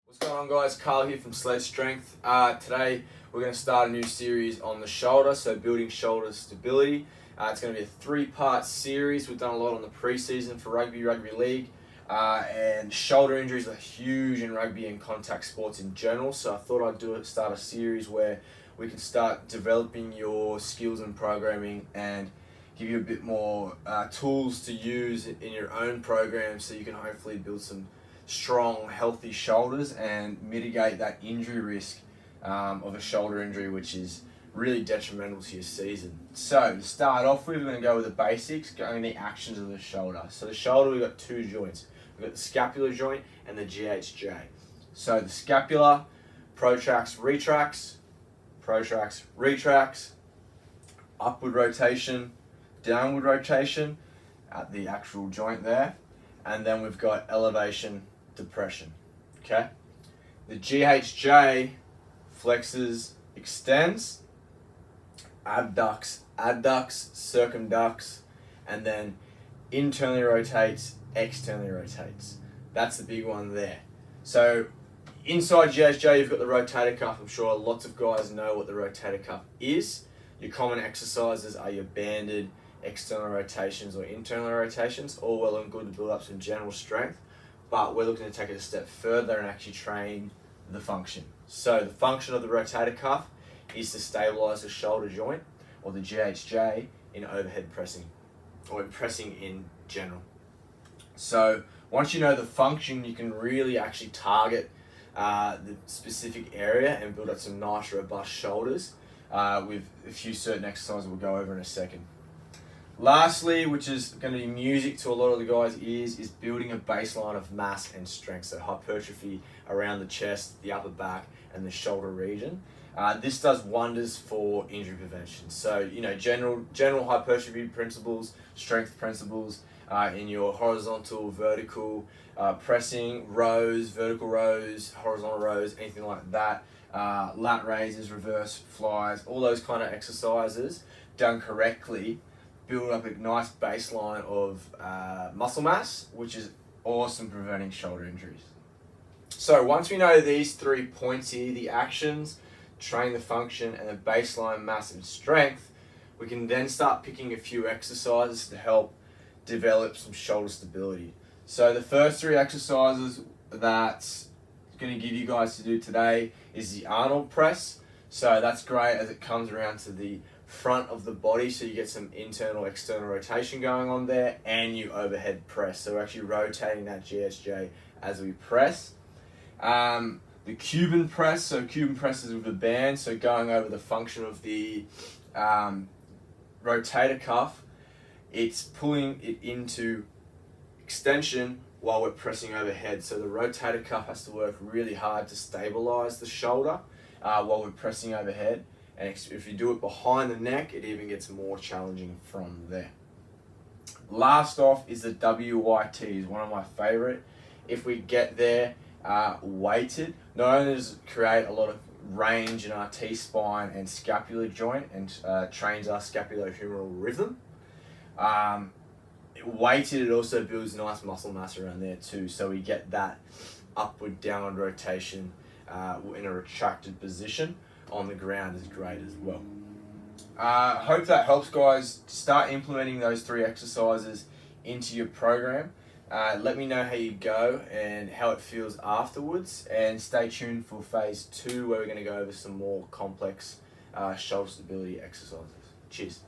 What's going on, guys? Carl here from Sled Strength. Today we're going to start a new series on the shoulder, so building shoulder stability. It's going to be a 3-part series. We've done a lot on the pre-season for rugby league, and shoulder injuries are huge in rugby and contact sports in general. So I thought I'd start a series where we can start developing your skills and programming and give you a bit more tools to use in your own program, so you can hopefully build some strong, healthy shoulders and mitigate that injury risk of a shoulder injury, which is really detrimental to your season. So to start off with, we're going to go with the basics, going the actions of the shoulder. So the shoulder, we've got 2 joints. We've got the scapular joint and the GHJ. So the scapula protracts, retracts, upward rotation, downward rotation at the actual joint there, and then we've got elevation, depression. Okay, the GHJ flexes, extends, abducts, circumducts, and then internally rotates, externally rotates. That's the big one there. So inside GHJ, you've got the rotator cuff. I'm sure lots of guys know what the rotator cuff is. Your common exercises are your banded external rotations or internal rotations, all well and good to build up some general strength, but we're looking to take it a step further and actually train the function. So the function of the rotator cuff is to stabilize the shoulder joint, or the GHJ, in overhead pressing, or in pressing in general. So once you know the function, you can really actually target the specific area and build up some nice robust shoulders with a few certain exercises we'll go over in a second. Lastly, which is going to be music to a lot of the guys' ears, is building a baseline of mass and strength, so hypertrophy around the chest, the upper back, and the shoulder region. This does wonders for injury prevention. So, general hypertrophy principles, strength principles in your horizontal, vertical, pressing, rows, vertical rows, horizontal rows, anything like that. Lat raises, reverse flies, all those kind of exercises done correctly build up a nice baseline of muscle mass, which is awesome preventing shoulder injuries. So once we know these 3 points here, the actions, train the function, and the baseline mass and strength, we can then start picking a few exercises to help develop some shoulder stability. So the first 3 exercises that's going to give you guys to do today is the Arnold press. So that's great as it comes around to the front of the body, so you get some internal external rotation going on there, and you overhead press, so we're actually rotating that GHJ as we press. The Cuban press, so Cuban press is with a band, so going over the function of the rotator cuff, it's pulling it into extension while we're pressing overhead, so the rotator cuff has to work really hard to stabilize the shoulder while we're pressing overhead. And if you do it behind the neck, it even gets more challenging from there. Last off is the WYT, is one of my favorite. If we get there weighted, not only does it create a lot of range in our T-spine and scapular joint and trains our scapulohumeral rhythm, weighted, it also builds nice muscle mass around there too. So we get that upward, downward rotation in a retracted position on the ground is great as well. Hope that helps, guys. Start implementing those 3 exercises into your program. Let me know how you go and how it feels afterwards, and stay tuned for phase 2, where we're going to go over some more complex shoulder stability exercises. Cheers.